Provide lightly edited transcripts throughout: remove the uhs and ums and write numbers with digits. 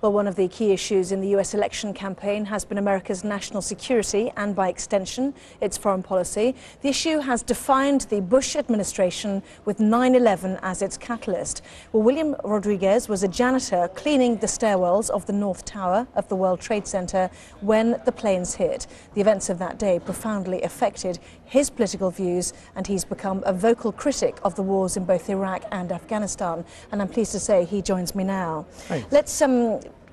Well, one of the key issues in the US election campaign has been America's national security and, by extension, its foreign policy. The issue has defined the Bush administration with 9/11 as its catalyst. Well, William Rodriguez was a janitor cleaning the stairwells of the North Tower of the World Trade Center when the planes hit. The events of that day profoundly affected his political views, and he's become a vocal critic of the wars in both Iraq and Afghanistan. And I'm pleased to say he joins me now. Thanks. Let's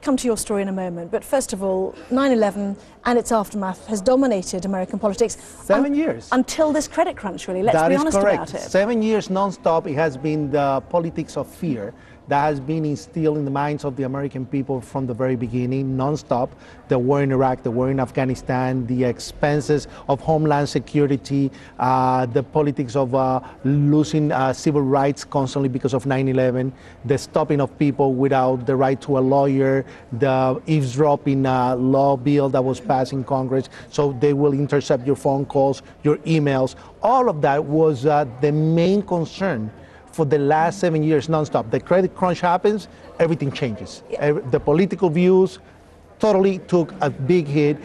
come to your story in a moment, but first of all, 9/11 and its aftermath has dominated American politics. 7 years. Until this credit crunch, really. Let's be honest about it. 7 years non-stop. It has been the politics of fear that has been instilled in the minds of the American people from the very beginning, non-stop. The war in Iraq, the war in Afghanistan, the expenses of homeland security, the politics of losing civil rights constantly because of 9/11, the stopping of people without the right to a lawyer, the eavesdropping law bill that was passed in Congress, so they will intercept your phone calls, your emails. All of that was the main concern for the last 7 years non-stop. The credit crunch happens, everything changes. The political views totally took a big hit.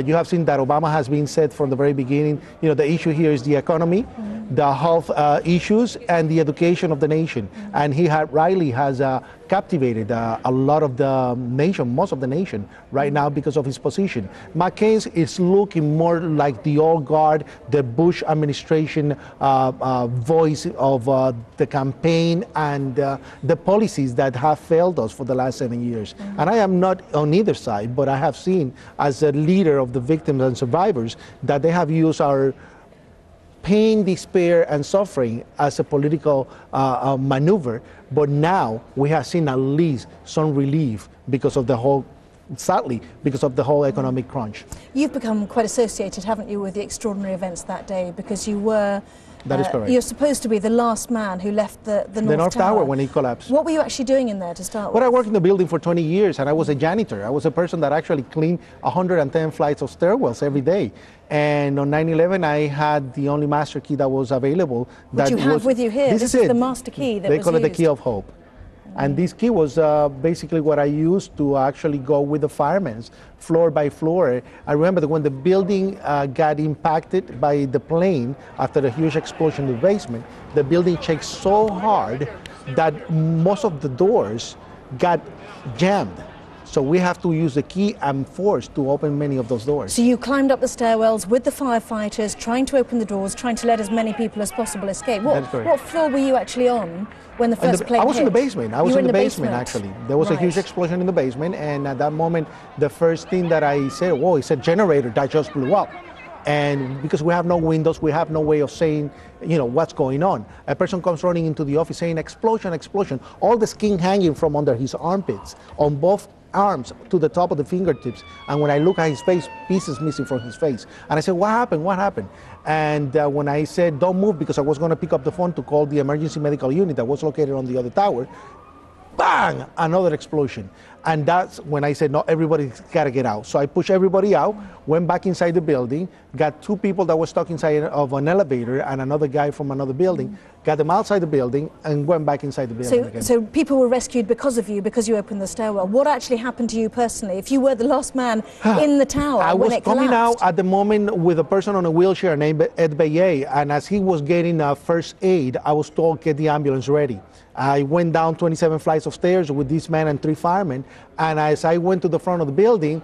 You have seen that Obama has been said from the very beginning, you know, the issue here is the economy, the health issues, and the education of the nation. And he rightly has captivated a lot of the nation, most of the nation right now because of his position. McCain is looking more like the old guard, the Bush administration voice of the campaign and the policies that have failed us for the last 7 years. And I am not on either side, but I have seen as a leader of the victims and survivors that they have used our pain, despair, and suffering as a political maneuver. But now we have seen at least some relief because of the whole, sadly, because of the whole economic crunch. You've become quite associated, haven't you, with the extraordinary events that day, because you were... That is correct. You're supposed to be the last man who left the North Tower when it collapsed. What were you actually doing in there to start with? Well, I worked in the building for 20 years, and I was a janitor. I was a person that actually cleaned 110 flights of stairwells every day. And on 9/11, I had the only master key that was available. Which you have with you here. This is the master key that was used. They call it the key of hope. And this key was basically what I used to actually go with the firemen, floor by floor. I remember that when the building got impacted by the plane after the huge explosion in the basement, the building shook so hard that most of the doors got jammed. So we have to use the key and force to open many of those doors. So you climbed up the stairwells with the firefighters, trying to open the doors, trying to let as many people as possible escape. What floor were you actually on when the first plane hit? I was in the basement. I was in the basement, actually. There was Right. a huge explosion in the basement, and at that moment, the first thing that I said, whoa, it's a generator that just blew up. And because we have no windows, we have no way of saying, you know, what's going on. A person comes running into the office saying, explosion, explosion. All the skin hanging from under his armpits on both arms to the top of the fingertips. And when I look at his face, pieces missing from his face. And I said, what happened? What happened? And when I said, don't move, because I was going to pick up the phone to call the emergency medical unit that was located on the other tower, bang, another explosion. And that's when I said, no, everybody's got to get out. So I pushed everybody out, went back inside the building, got two people that were stuck inside of an elevator and another guy from another building, got them outside the building and went back inside the building again. So people were rescued because of you, because you opened the stairwell. What actually happened to you personally, if you were the last man in the tower I when was it collapsed? coming out at the moment with a person on a wheelchair named Ed Baye, and as he was getting first aid, I was told, get the ambulance ready. I went down 27 flights of stairs with this man and 3 firemen, and as I went to the front of the building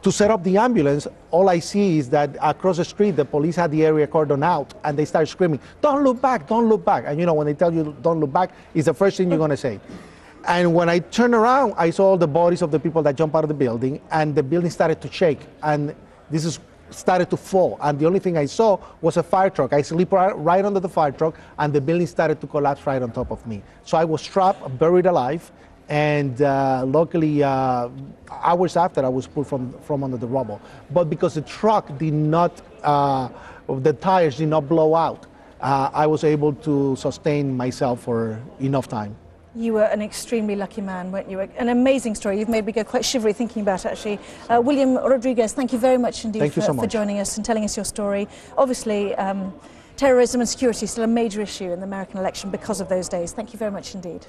to set up the ambulance, all I see is that across the street, the police had the area cordoned out, and they start screaming, don't look back, don't look back. And you know, when they tell you don't look back, it's the first thing you're gonna say. And when I turned around, I saw all the bodies of the people that jumped out of the building, and the building started to shake, and started to fall, and the only thing I saw was a fire truck. I slipped right under the fire truck, and the building started to collapse right on top of me. So I was trapped, buried alive, and luckily, hours after, I was pulled from under the rubble. But because the truck did not, the tires did not blow out, I was able to sustain myself for enough time. You were an extremely lucky man, weren't you? An amazing story. You've made me go quite shivery thinking about it, actually. William Rodriguez, thank you very much indeed for joining us and telling us your story. Obviously, terrorism and security is still a major issue in the American election because of those days. Thank you very much indeed.